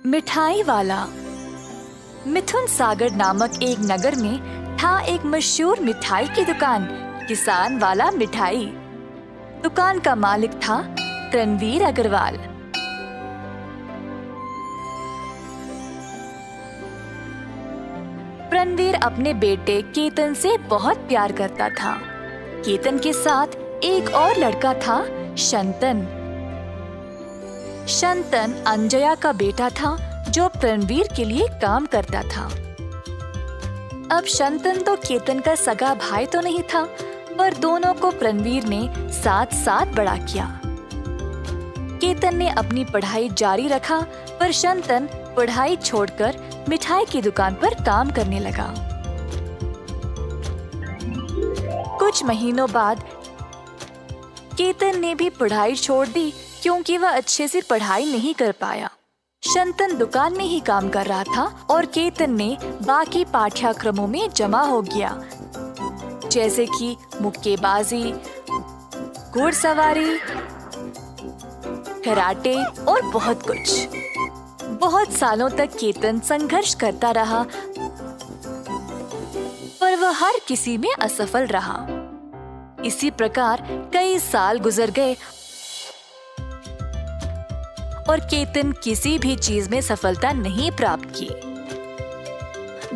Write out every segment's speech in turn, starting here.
मिठाई वाला। मिथुन सागर नामक एक नगर में था एक मशहूर मिठाई की दुकान, किसान वाला मिठाई। दुकान का मालिक था रणवीर अग्रवाल। रणवीर अपने बेटे केतन से बहुत प्यार करता था। केतन के साथ एक और लड़का था, शंतन। शंतन अंजया का बेटा था जो रणवीर के लिए काम करता था। अब शंतन तो केतन का सगा भाई तो नहीं था, पर दोनों को रणवीर ने साथ साथ बड़ा किया। केतन ने अपनी पढ़ाई जारी रखा, पर शंतन पढ़ाई छोड़कर मिठाई की दुकान पर काम करने लगा। कुछ महीनों बाद केतन ने भी पढ़ाई छोड़ दी, क्योंकि वह अच्छे से पढ़ाई नहीं कर पाया। शंतन दुकान में ही काम कर रहा था और केतन ने बाकी पाठ्यक्रमों में जमा हो गया, जैसे कि मुक्केबाजी, घुड़सवारी, कराटे और बहुत कुछ। बहुत सालों तक केतन संघर्ष करता रहा, पर वह हर किसी में असफल रहा। इसी प्रकार कई साल गुजर गए और केतन किसी भी चीज में सफलता नहीं प्राप्त की।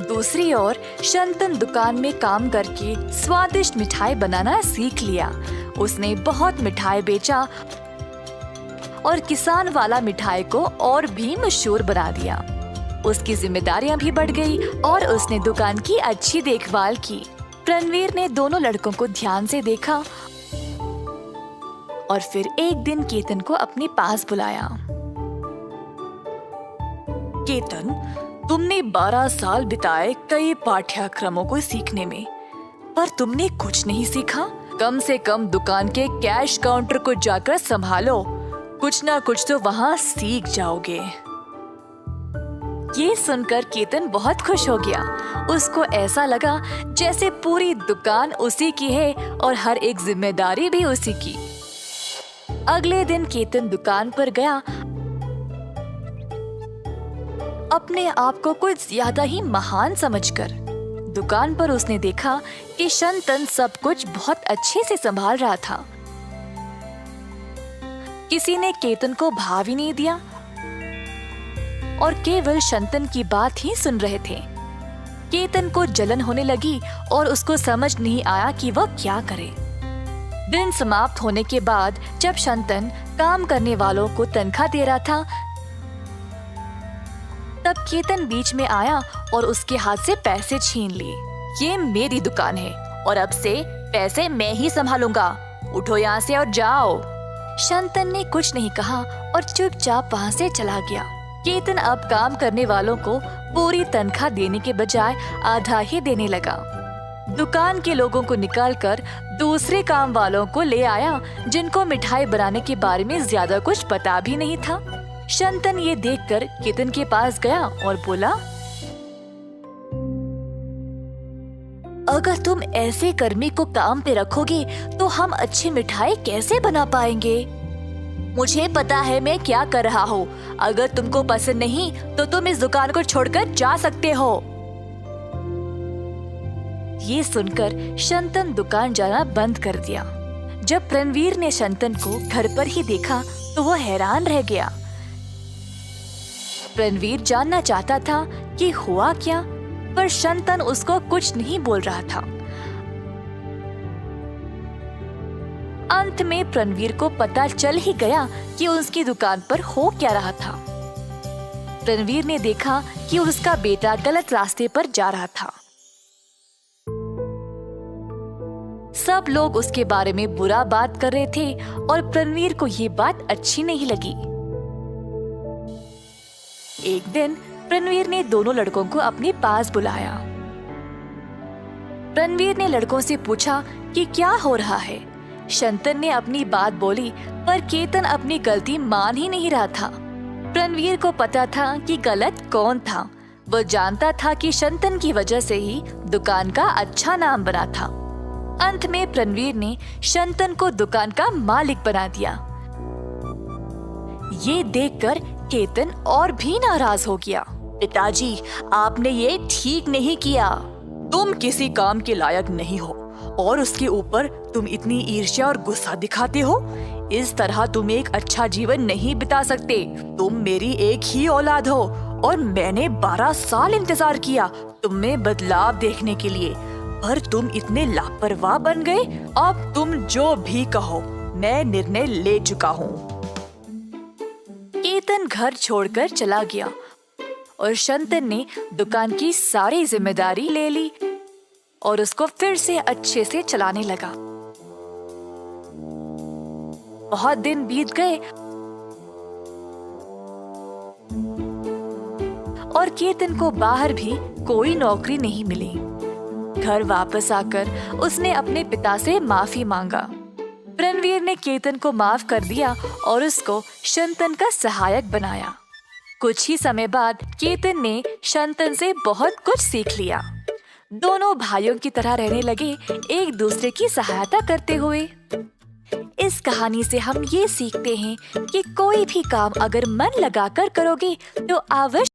दूसरी ओर शंतन दुकान में काम करके स्वादिष्ट मिठाई बनाना सीख लिया। उसने बहुत मिठाई बेचा और किसान वाला मिठाई को और भी मशहूर बना दिया। उसकी जिम्मेदारियां भी बढ़ गई और उसने दुकान की अच्छी देखभाल की। रणवीर ने दोनों लड़कों को ध्यान से देखा और फिर एक दिन केतन को अपने पास बुलाया। केतन, तुमने 12 साल बिताए कई पाठ्यक्रमों को सीखने में, पर तुमने कुछ नहीं सीखा। कम से कम दुकान के कैश काउंटर को जाकर संभालो, कुछ ना कुछ तो वहाँ सीख जाओगे। ये सुनकर केतन बहुत खुश हो गया। उसको ऐसा लगा जैसे पूरी दुकान उसी की है और हर एक जिम्मेदारी भी उसी की। अगले दिन केतन दुकान पर गया। अपने आप को कुछ ज्यादा ही महान समझकर दुकान पर उसने देखा कि शंतन सब कुछ बहुत अच्छे से संभाल रहा था। किसी ने केतन को भाव ही नहीं दिया और केवल शंतन की बात ही सुन रहे थे। केतन को जलन होने लगी और उसको समझ नहीं आया कि वह क्या करे। दिन समाप्त होने के बाद जब शंतन काम करने वालों को तनख्वाह दे रहा था, तब केतन बीच में आया और उसके हाथ से पैसे छीन लिए। ये मेरी दुकान है और अब से पैसे मैं ही संभालूंगा। उठो यहाँ से और जाओ। शंतन ने कुछ नहीं कहा और चुपचाप वहाँ से चला गया। केतन अब काम करने वालों को पूरी तनख्वाह देने के बजाय आधा ही देने लगा। दुकान के लोगों को निकालकर दूसरे काम वालों को ले आया, जिनको मिठाई बनाने के बारे में ज्यादा कुछ पता भी नहीं था। शंतन ये देखकर केतन के पास गया और बोला, अगर तुम ऐसे कर्मी को काम पे रखोगे तो हम अच्छी मिठाई कैसे बना पाएंगे? मुझे पता है मैं क्या कर रहा हूँ। अगर तुमको पसंद नहीं तो तुम इस दुकान को छोड़कर जा सकते हो। ये सुनकर शंतन दुकान जाना बंद कर दिया। जब रणवीर ने शंतन को घर पर ही देखा तो वह हैरान रह गया। रणवीर जानना चाहता था कि हुआ क्या, पर शंतन उसको कुछ नहीं बोल रहा था। अंत में रणवीर को पता चल ही गया कि उसकी दुकान पर हो क्या रहा था। रणवीर ने देखा कि उसका बेटा गलत रास्ते पर जा रहा था। सब लोग उसके बारे में बुरा बात कर रहे थे और रणवीर को ये बात अच्छी नहीं लगी। एक दिन रणवीर ने दोनों लड़कों को अपने पास बुलाया। रणवीर ने लड़कों से पूछा कि क्या हो रहा है। शंतन ने अपनी बात बोली, पर केतन अपनी गलती मान ही नहीं रहा था। रणवीर को पता था कि गलत कौन था। वह जानता था कि शंतन की वजह से ही दुकान का अच्छा नाम बना था। अंत में रणवीर ने शंतन को दुकान का मालिक बना दिया। ये देखकर केतन और भी नाराज हो गया। पिताजी, आपने ये ठीक नहीं किया। तुम किसी काम के लायक नहीं हो और उसके ऊपर तुम इतनी ईर्ष्या और गुस्सा दिखाते हो। इस तरह तुम एक अच्छा जीवन नहीं बिता सकते। तुम मेरी एक ही औलाद हो और मैंने 12 साल इंतजार किया तुम में बदलाव देखने के लिए, पर तुम इतने लापरवाह बन गए। अब तुम जो भी कहो, मैं निर्णय ले चुका हूँ। केतन घर छोड़कर चला गया और शंतन ने दुकान की सारी जिम्मेदारी ले ली और उसको फिर से अच्छे से चलाने लगा। बहुत दिन बीत गए और केतन को बाहर भी कोई नौकरी नहीं मिली। घर वापस आकर उसने अपने पिता से माफी मांगा। रणवीर ने केतन को माफ कर दिया और उसको शंतन का सहायक बनाया। कुछ ही समय बाद केतन ने शंतन से बहुत कुछ सीख लिया। दोनों भाइयों की तरह रहने लगे, एक दूसरे की सहायता करते हुए। इस कहानी से हम ये सीखते हैं कि कोई भी काम अगर मन लगाकर करोगे तो अवश्य